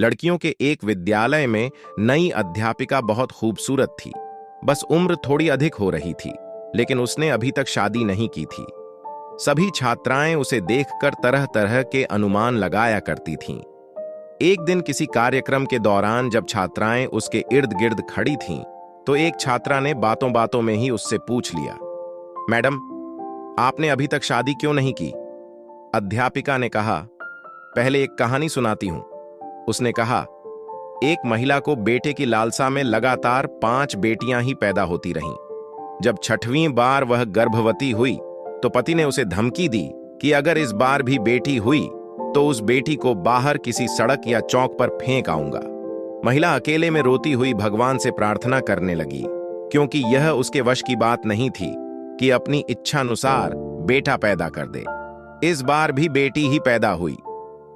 लड़कियों के एक विद्यालय में नई अध्यापिका बहुत खूबसूरत थी। बस उम्र थोड़ी अधिक हो रही थी, लेकिन उसने अभी तक शादी नहीं की थी। सभी छात्राएं उसे देखकर तरह तरह के अनुमान लगाया करती थीं। एक दिन किसी कार्यक्रम के दौरान जब छात्राएं उसके इर्द गिर्द खड़ी थीं, तो एक छात्रा ने बातों बातों में ही उससे पूछ लिया, मैडम, आपने अभी तक शादी क्यों नहीं की? अध्यापिका ने कहा, पहले एक कहानी सुनाती हूं। उसने कहा, एक महिला को बेटे की लालसा में लगातार 5 बेटियां ही पैदा होती रहीं। जब 6वीं बार वह गर्भवती हुई तो पति ने उसे धमकी दी कि अगर इस बार भी बेटी हुई तो उस बेटी को बाहर किसी सड़क या चौक पर फेंक आऊंगा। महिला अकेले में रोती हुई भगवान से प्रार्थना करने लगी, क्योंकि यह उसके वश की बात नहीं थी कि अपनी इच्छानुसार बेटा पैदा कर दे। इस बार भी बेटी ही पैदा हुई।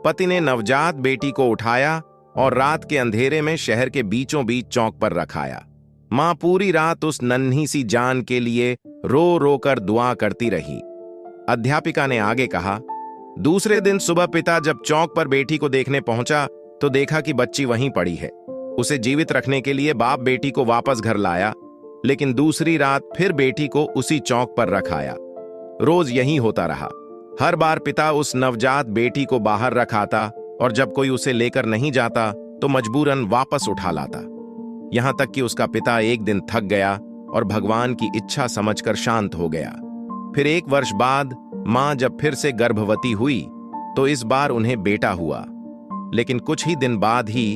पति ने नवजात बेटी को उठाया और रात के अंधेरे में शहर के बीचों बीच चौक पर रखाया। मां पूरी रात उस नन्ही सी जान के लिए रो रो कर दुआ करती रही। अध्यापिका ने आगे कहा, दूसरे दिन सुबह पिता जब चौक पर बेटी को देखने पहुंचा तो देखा कि बच्ची वहीं पड़ी है। उसे जीवित रखने के लिए बाप बेटी को वापस घर लाया, लेकिन दूसरी रात फिर बेटी को उसी चौक पर रखाया। रोज यही होता रहा। हर बार पिता उस नवजात बेटी को बाहर रखाता और जब कोई उसे लेकर नहीं जाता तो मजबूरन वापस उठा लाता। यहां तक कि उसका पिता एक दिन थक गया और भगवान की इच्छा समझकर शांत हो गया। फिर 1 वर्ष बाद मां जब फिर से गर्भवती हुई तो इस बार उन्हें बेटा हुआ, लेकिन कुछ ही दिन बाद ही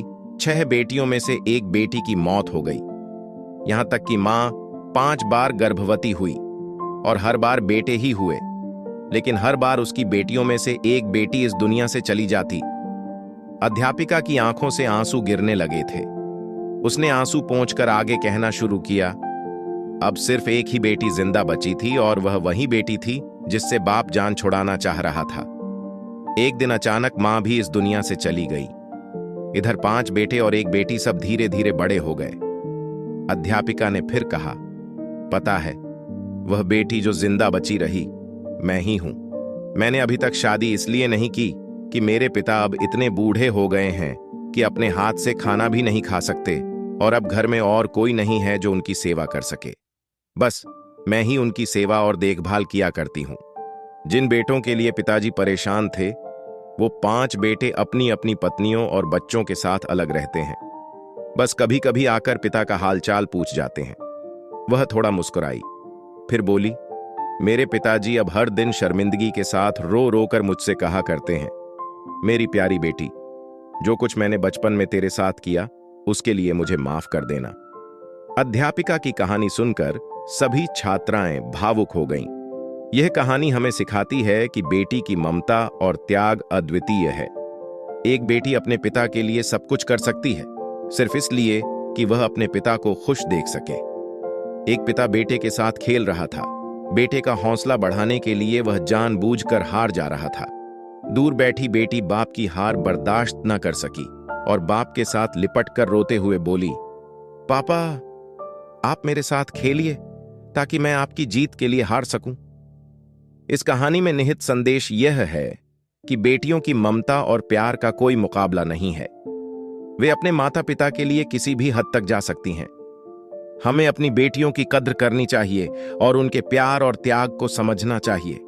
6 बेटियों में से एक बेटी की मौत हो गई। यहां तक कि मां 5 बार गर्भवती हुई और हर बार बेटे ही हुए, लेकिन हर बार उसकी बेटियों में से एक बेटी इस दुनिया से चली जाती। अध्यापिका की आंखों से आंसू गिरने लगे थे। उसने आंसू पोंछकर आगे कहना शुरू किया, अब सिर्फ एक ही बेटी जिंदा बची थी और वह वही बेटी थी जिससे बाप जान छुड़ाना चाह रहा था। एक दिन अचानक मां भी इस दुनिया से चली गई। इधर 5 बेटे और एक बेटी सब धीरे धीरे बड़े हो गए। अध्यापिका ने फिर कहा, पता है, वह बेटी जो जिंदा बची रही मैं ही हूं। मैंने अभी तक शादी इसलिए नहीं की कि मेरे पिता अब इतने बूढ़े हो गए हैं कि अपने हाथ से खाना भी नहीं खा सकते और अब घर में और कोई नहीं है जो उनकी सेवा कर सके। बस मैं ही उनकी सेवा और देखभाल किया करती हूं। जिन बेटों के लिए पिताजी परेशान थे, वो 5 बेटे अपनी अपनी पत्नियों और बच्चों के साथ अलग रहते हैं। बस कभी कभी आकर पिता का हालचाल पूछ जाते हैं। वह थोड़ा मुस्कुराई, फिर बोली, मेरे पिताजी अब हर दिन शर्मिंदगी के साथ रो रो कर मुझसे कहा करते हैं, मेरी प्यारी बेटी, जो कुछ मैंने बचपन में तेरे साथ किया उसके लिए मुझे माफ कर देना। अध्यापिका की कहानी सुनकर सभी छात्राएं भावुक हो गईं। यह कहानी हमें सिखाती है कि बेटी की ममता और त्याग अद्वितीय है। एक बेटी अपने पिता के लिए सब कुछ कर सकती है, सिर्फ इसलिए कि वह अपने पिता को खुश देख सके। एक पिता बेटे के साथ खेल रहा था। बेटे का हौसला बढ़ाने के लिए वह जानबूझकर हार जा रहा था। दूर बैठी बेटी बाप की हार बर्दाश्त न कर सकी और बाप के साथ लिपट कर रोते हुए बोली, पापा, आप मेरे साथ खेलिए ताकि मैं आपकी जीत के लिए हार सकूं। इस कहानी में निहित संदेश यह है कि बेटियों की ममता और प्यार का कोई मुकाबला नहीं है। वे अपने माता पिता के लिए किसी भी हद तक जा सकती हैं। हमें अपनी बेटियों की कद्र करनी चाहिए और उनके प्यार और त्याग को समझना चाहिए।